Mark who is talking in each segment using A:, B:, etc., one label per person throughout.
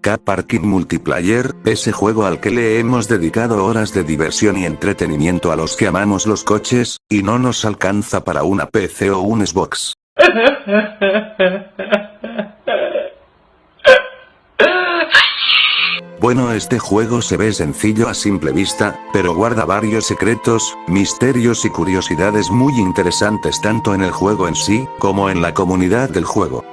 A: Car Parking Multiplayer, ese juego al que le hemos dedicado horas de diversión y entretenimiento a los que amamos los coches, y no nos alcanza para una PC o un Xbox. Bueno, este juego se ve sencillo a simple vista, pero guarda varios secretos, misterios y curiosidades muy interesantes tanto en el juego en sí, como en la comunidad del juego.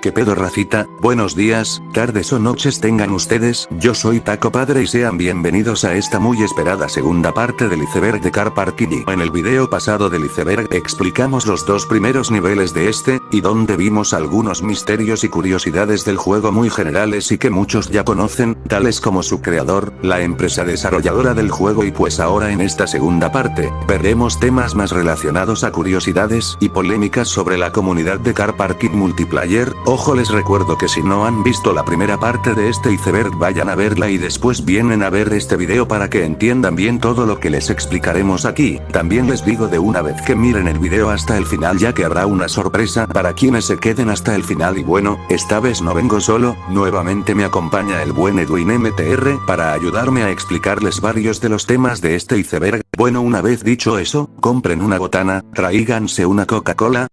A: ¿Qué pedo, racita? Buenos días, tardes o noches tengan ustedes, yo soy Taco Padre y sean bienvenidos a esta muy esperada segunda parte del iceberg de Car Parking. En el video pasado del iceberg explicamos los dos primeros niveles de este, y donde vimos algunos misterios y curiosidades del juego muy generales y que muchos ya conocen, tales como su creador, la empresa desarrolladora del juego, y pues ahora en esta segunda parte, veremos temas más relacionados a curiosidades y polémicas sobre la comunidad de Car Parking Multiplayer. Ojo, les recuerdo que si no han visto la primera parte de este iceberg vayan a verla y después vienen a ver este video para que entiendan bien todo lo que les explicaremos aquí. También les digo de una vez que miren el video hasta el final, ya que habrá una sorpresa para quienes se queden hasta el final. Y bueno, esta vez no vengo solo, nuevamente me acompaña el buen Edwin MTR para ayudarme a explicarles varios de los temas de este iceberg. Bueno, una vez dicho eso, compren una botana, tráiganse una Coca-Cola.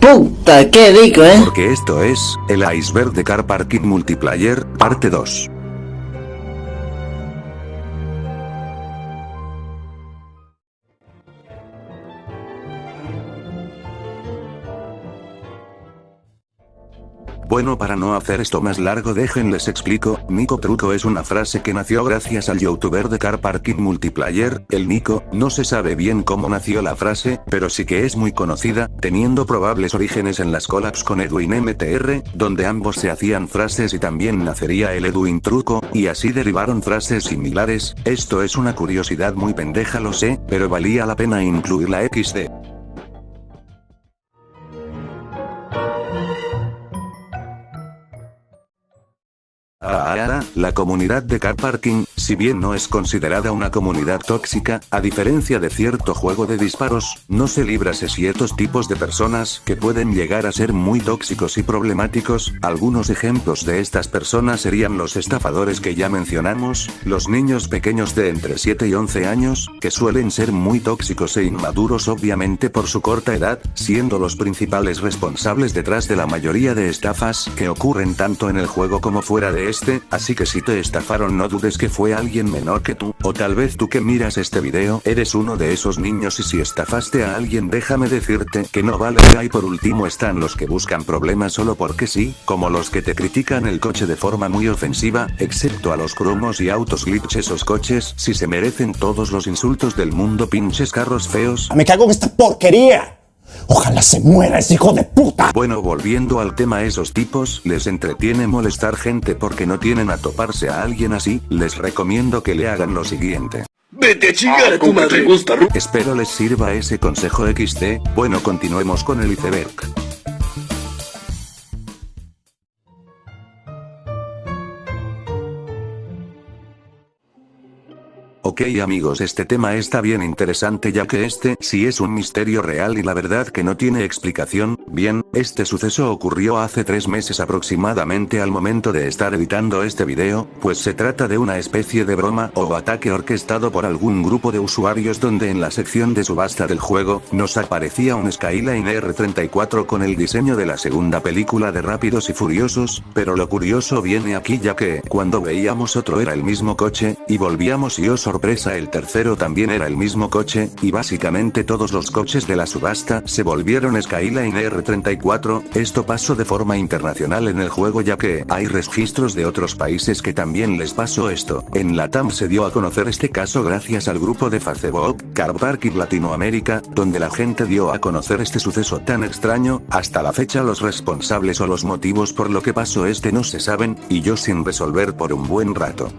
B: Puta, qué rico,
A: Porque esto es, el iceberg de Car Parking Multiplayer, parte 2. Bueno, para no hacer esto más largo déjenles explico. Nico Truco es una frase que nació gracias al youtuber de Car Parking Multiplayer, el Nico. No se sabe bien cómo nació la frase, pero sí que es muy conocida, teniendo probables orígenes en las collabs con Edwin MTR, donde ambos se hacían frases y también nacería el Edwin Truco, y así derivaron frases similares. Esto es una curiosidad muy pendeja, lo sé, pero valía la pena incluirla XD. La comunidad de Car Parking, si bien no es considerada una comunidad tóxica, a diferencia de cierto juego de disparos, no se libra de ciertos tipos de personas que pueden llegar a ser muy tóxicos y problemáticos. Algunos ejemplos de estas personas serían los estafadores que ya mencionamos, los niños pequeños de entre 7 y 11 años, que suelen ser muy tóxicos e inmaduros obviamente por su corta edad, siendo los principales responsables detrás de la mayoría de estafas que ocurren tanto en el juego como fuera de así que si te estafaron no dudes que fue alguien menor que tú, o tal vez tú que miras este video eres uno de esos niños, y si estafaste a alguien déjame decirte que no vale. Y por último están los que buscan problemas solo porque sí, como los que te critican el coche de forma muy ofensiva, excepto a los cromos y autos glitch. Esos coches si se merecen todos los insultos del mundo, pinches carros feos.
C: ¡Me cago en esta porquería! ¡Ojalá se muera ese hijo de puta!
A: Bueno, volviendo al tema, esos tipos les entretiene molestar gente porque no tienen a toparse a alguien así. Les recomiendo que le hagan lo siguiente.
D: Vete a chingar a tu madre.
A: Espero les sirva ese consejo XD. Bueno, continuemos con el iceberg. Ok amigos, este tema está bien interesante ya que este sí es un misterio real y la verdad que no tiene explicación. Bien, este suceso ocurrió hace 3 meses aproximadamente al momento de estar editando este video, pues se trata de una especie de broma o ataque orquestado por algún grupo de usuarios donde en la sección de subasta del juego, nos aparecía un Skyline R34 con el diseño de la segunda película de Rápidos y Furiosos, pero lo curioso viene aquí ya que, cuando veíamos otro era el mismo coche, y volvíamos y sorpresa el tercero también era el mismo coche, y básicamente todos los coches de la subasta se volvieron Skyline R34. Esto pasó de forma internacional en el juego ya que hay registros de otros países que también les pasó esto. En Latam se dio a conocer este caso gracias al grupo de Facebook, Car Parking Latinoamérica, donde la gente dio a conocer este suceso tan extraño. Hasta la fecha los responsables o los motivos por lo que pasó no se saben, y yo sin resolver por un buen rato.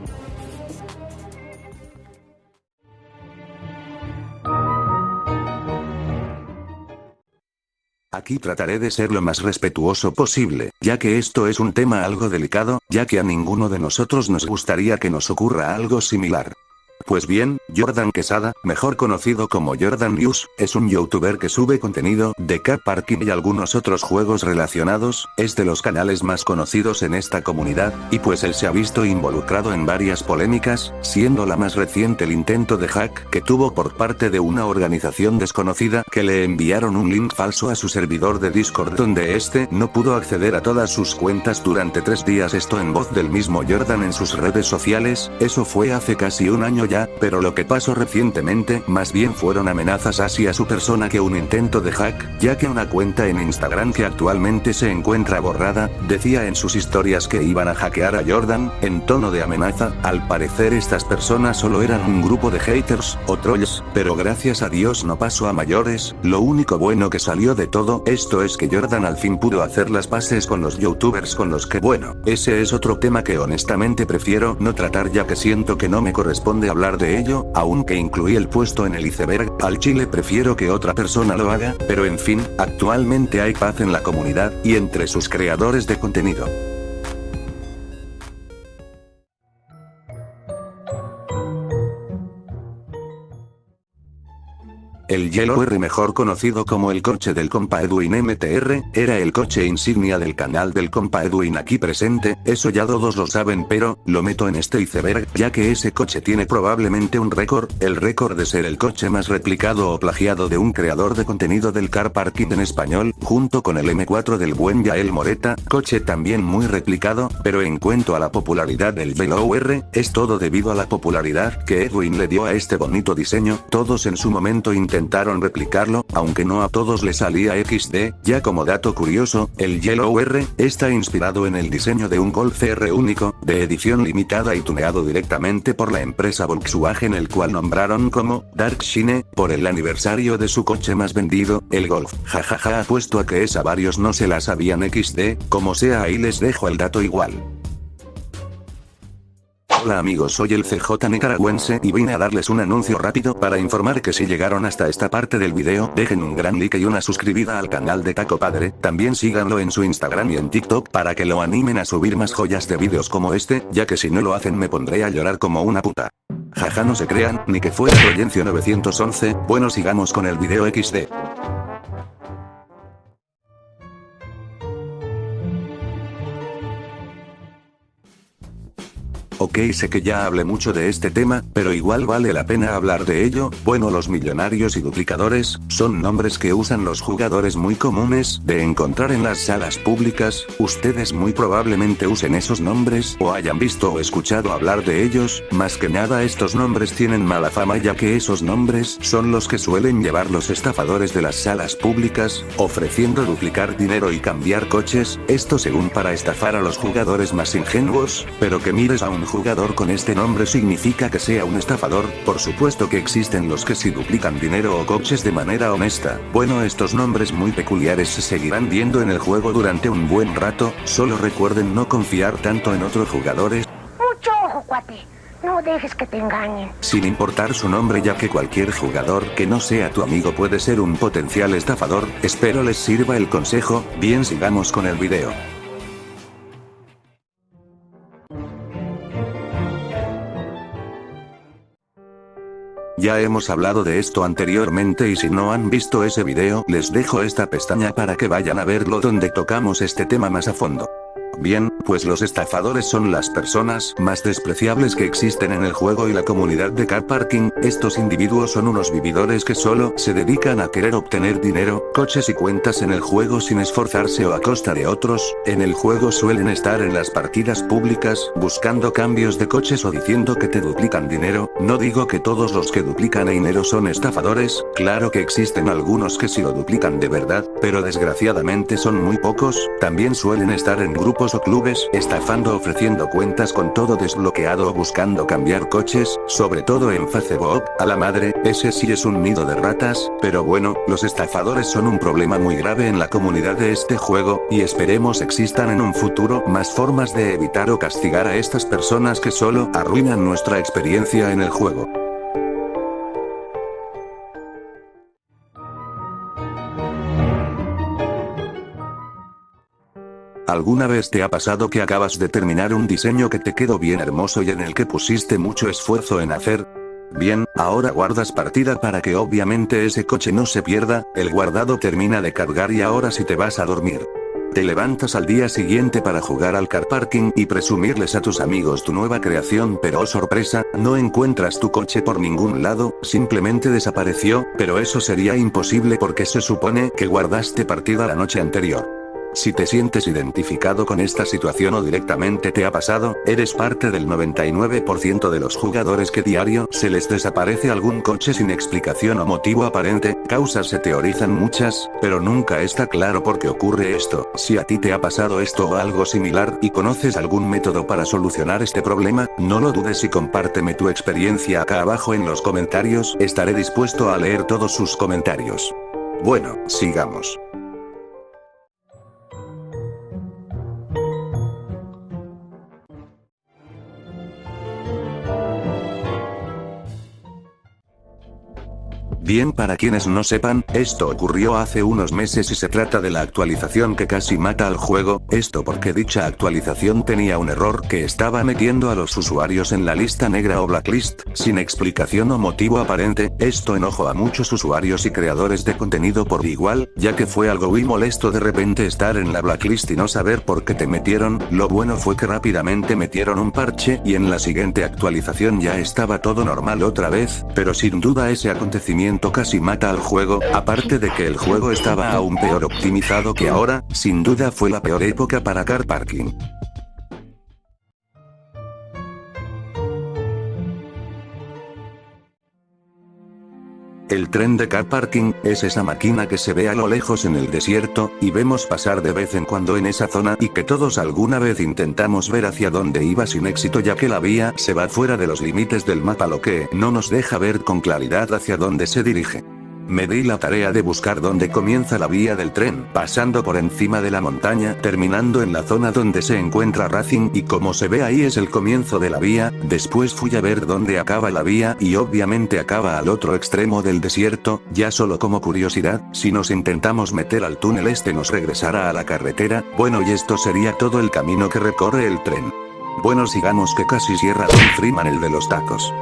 A: Aquí trataré de ser lo más respetuoso posible, ya que esto es un tema algo delicado, ya que a ninguno de nosotros nos gustaría que nos ocurra algo similar. Pues bien, Jordan Quesada, mejor conocido como Jordan News, es un youtuber que sube contenido de Car Parking y algunos otros juegos relacionados, es de los canales más conocidos en esta comunidad, y pues él se ha visto involucrado en varias polémicas, siendo la más reciente el intento de hack que tuvo por parte de una organización desconocida que le enviaron un link falso a su servidor de Discord donde este no pudo acceder a todas sus cuentas durante 3 días, esto en voz del mismo Jordan en sus redes sociales. Eso fue hace casi un año ya, pero lo que pasó recientemente más bien fueron amenazas hacia su persona que un intento de hack, ya que una cuenta en Instagram que actualmente se encuentra borrada, decía en sus historias que iban a hackear a Jordan, en tono de amenaza. Al parecer estas personas solo eran un grupo de haters, o trolls, pero gracias a Dios no pasó a mayores. Lo único bueno que salió de todo esto es que Jordan al fin pudo hacer las paces con los youtubers con los que, bueno, ese es otro tema que honestamente prefiero no tratar ya que siento que no me corresponde hablar de ello, aunque incluí el puesto en el iceberg. Al chile prefiero que otra persona lo haga, pero en fin, actualmente hay paz en la comunidad, y entre sus creadores de contenido. El Yellow R, mejor conocido como el coche del compa Edwin MTR, era el coche insignia del canal del compa Edwin aquí presente, eso ya todos lo saben, pero lo meto en este iceberg ya que ese coche tiene probablemente un récord, el récord de ser el coche más replicado o plagiado de un creador de contenido del Car Parking en español, junto con el M4 del buen Yael Moreta, coche también muy replicado, pero en cuanto a la popularidad del Yellow R, es todo debido a la popularidad que Edwin le dio a este bonito diseño. Todos en su momento intentaron replicarlo, aunque no a todos le salía XD, ya como dato curioso, el Yellow R está inspirado en el diseño de un Golf R único, de edición limitada y tuneado directamente por la empresa Volkswagen, el cual nombraron como Dark Shine, por el aniversario de su coche más vendido, el Golf. Jajaja, apuesto a que esa varios no se la sabían XD, como sea ahí les dejo el dato igual. Hola amigos, soy el CJ nicaragüense y vine a darles un anuncio rápido para informar que si llegaron hasta esta parte del video, dejen un gran like y una suscribida al canal de Taco Padre, también síganlo en su Instagram y en TikTok para que lo animen a subir más joyas de vídeos como este, ya que si no lo hacen me pondré a llorar como una puta. Jaja, no se crean, ni que fuera Royencio 911, bueno sigamos con el video XD. Ok, sé que ya hablé mucho de este tema, pero igual vale la pena hablar de ello. Bueno, los millonarios y duplicadores son nombres que usan los jugadores muy comunes de encontrar en las salas públicas. Ustedes muy probablemente usen esos nombres o hayan visto o escuchado hablar de ellos. Más que nada estos nombres tienen mala fama ya que esos nombres son los que suelen llevar los estafadores de las salas públicas, ofreciendo duplicar dinero y cambiar coches, esto según para estafar a los jugadores más ingenuos, pero que mires a un jugador con este nombre significa que sea un estafador. Por supuesto que existen los que sí duplican dinero o coches de manera honesta. Bueno, estos nombres muy peculiares se seguirán viendo en el juego durante un buen rato, solo recuerden no confiar tanto en otros jugadores.
B: Mucho ojo, cuate. No dejes que te engañen.
A: Sin importar su nombre, ya que cualquier jugador que no sea tu amigo puede ser un potencial estafador. Espero les sirva el consejo. Bien, sigamos con el video. Ya hemos hablado de esto anteriormente y si no han visto ese video, les dejo esta pestaña para que vayan a verlo donde tocamos este tema más a fondo. Bien, pues los estafadores son las personas más despreciables que existen en el juego y la comunidad de Car Parking. Estos individuos son unos vividores que solo se dedican a querer obtener dinero, coches y cuentas en el juego sin esforzarse o a costa de otros. En el juego suelen estar en las partidas públicas, buscando cambios de coches o diciendo que te duplican dinero. No digo que todos los que duplican dinero son estafadores, claro que existen algunos que sí lo duplican de verdad, pero desgraciadamente son muy pocos. También suelen estar en grupos o clubes, estafando ofreciendo cuentas con todo desbloqueado o buscando cambiar coches, sobre todo en Facebook, a la madre, ese sí es un nido de ratas, pero bueno, los estafadores son un problema muy grave en la comunidad de este juego, y esperemos existan en un futuro más formas de evitar o castigar a estas personas que solo arruinan nuestra experiencia en el juego. ¿Alguna vez te ha pasado que acabas de terminar un diseño que te quedó bien hermoso y en el que pusiste mucho esfuerzo en hacer? Bien, ahora guardas partida para que obviamente ese coche no se pierda, el guardado termina de cargar y ahora sí te vas a dormir. Te levantas al día siguiente para jugar al car parking y presumirles a tus amigos tu nueva creación, pero oh sorpresa, no encuentras tu coche por ningún lado, simplemente desapareció, pero eso sería imposible porque se supone que guardaste partida la noche anterior. Si te sientes identificado con esta situación o directamente te ha pasado, eres parte del 99% de los jugadores que diario se les desaparece algún coche sin explicación o motivo aparente. Causas se teorizan muchas, pero nunca está claro por qué ocurre esto. Si a ti te ha pasado esto o algo similar y conoces algún método para solucionar este problema, no lo dudes y compárteme tu experiencia acá abajo en los comentarios. Estaré dispuesto a leer todos sus comentarios. Bueno, sigamos. Bien, para quienes no sepan, esto ocurrió hace unos meses y se trata de la actualización que casi mata al juego, esto porque dicha actualización tenía un error que estaba metiendo a los usuarios en la lista negra o blacklist, sin explicación o motivo aparente. Esto enojó a muchos usuarios y creadores de contenido por igual, ya que fue algo muy molesto de repente estar en la blacklist y no saber por qué te metieron. Lo bueno fue que rápidamente metieron un parche y en la siguiente actualización ya estaba todo normal otra vez, pero sin duda ese acontecimiento casi mata al juego, aparte de que el juego estaba aún peor optimizado que ahora. Sin duda fue la peor época para car parking. El tren de car parking es esa máquina que se ve a lo lejos en el desierto, y vemos pasar de vez en cuando en esa zona y que todos alguna vez intentamos ver hacia dónde iba sin éxito, ya que la vía se va fuera de los límites del mapa, lo que no nos deja ver con claridad hacia dónde se dirige. Me di la tarea de buscar dónde comienza la vía del tren, pasando por encima de la montaña, terminando en la zona donde se encuentra Racing, y como se ve ahí es el comienzo de la vía. Después fui a ver dónde acaba la vía y obviamente acaba al otro extremo del desierto. Ya solo como curiosidad, si nos intentamos meter al túnel este nos regresará a la carretera. Bueno, y esto sería todo el camino que recorre el tren. Bueno, sigamos que casi cierra Don Freeman, el de los tacos.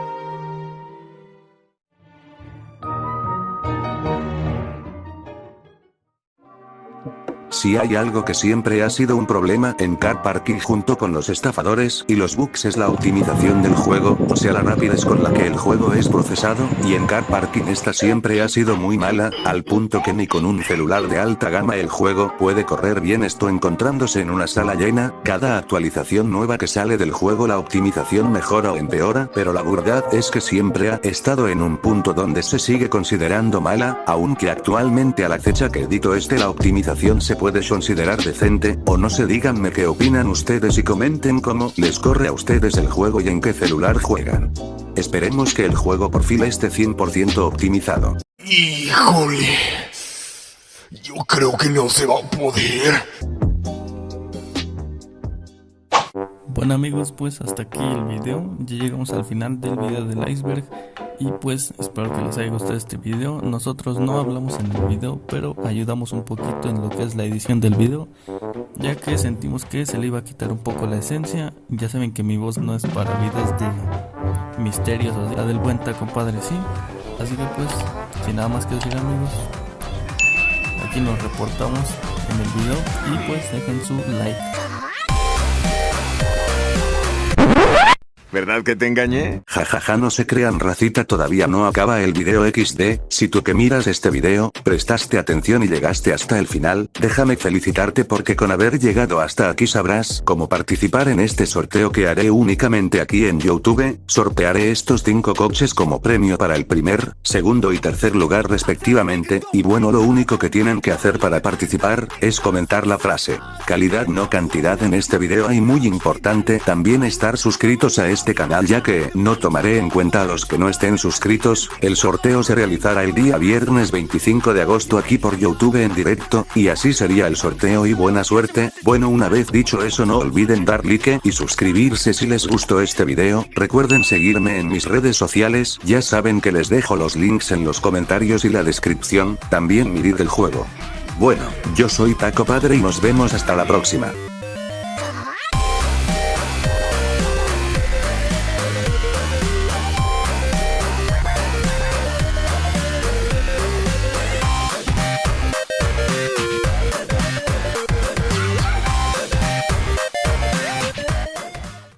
A: Si hay algo que siempre ha sido un problema en car parking junto con los estafadores y los bugs es la optimización del juego, o sea la rapidez con la que el juego es procesado, y en car parking esta siempre ha sido muy mala, al punto que ni con un celular de alta gama el juego puede correr bien esto encontrándose en una sala llena. Cada actualización nueva que sale del juego la optimización mejora o empeora, pero la verdad es que siempre ha estado en un punto donde se sigue considerando mala, aunque actualmente a la fecha que edito la optimización se puede considerar decente, o no sé. Díganme qué opinan ustedes y comenten cómo les corre a ustedes el juego y en qué celular juegan. Esperemos que el juego por fin esté 100% optimizado.
D: Híjole, yo creo que no se va a poder.
E: Bueno amigos, pues hasta aquí el video, ya llegamos al final del video del iceberg y pues espero que les haya gustado este video. Nosotros no hablamos en el video, pero ayudamos un poquito en lo que es la edición del video, ya que sentimos que se le iba a quitar un poco la esencia. Ya saben que mi voz no es para videos de misterios o la del buen taco padre, sí. Así que pues, sin nada más que decir amigos, aquí nos reportamos en el video y pues dejen su like.
F: ¿Verdad que te engañé?
A: Jajaja, no se crean racita, todavía no acaba el video XD. Si tú que miras este video, prestaste atención y llegaste hasta el final, déjame felicitarte porque con haber llegado hasta aquí sabrás cómo participar en este sorteo que haré únicamente aquí en YouTube. Sortearé estos 5 coches como premio para el primer, segundo y tercer lugar respectivamente, y bueno, lo único que tienen que hacer para participar es comentar la frase calidad no cantidad en este video, y muy importante también estar suscritos a este canal, ya que no tomaré en cuenta a los que no estén suscritos. El sorteo se realizará el día viernes 25 de agosto aquí por YouTube en directo, y así sería el sorteo y buena suerte. Bueno, una vez dicho eso, no olviden dar like y suscribirse si les gustó este video. Recuerden seguirme en mis redes sociales, ya saben que les dejo los links en los comentarios y la descripción, también mi ID del juego. Bueno, yo soy Taco Padre y nos vemos hasta la próxima.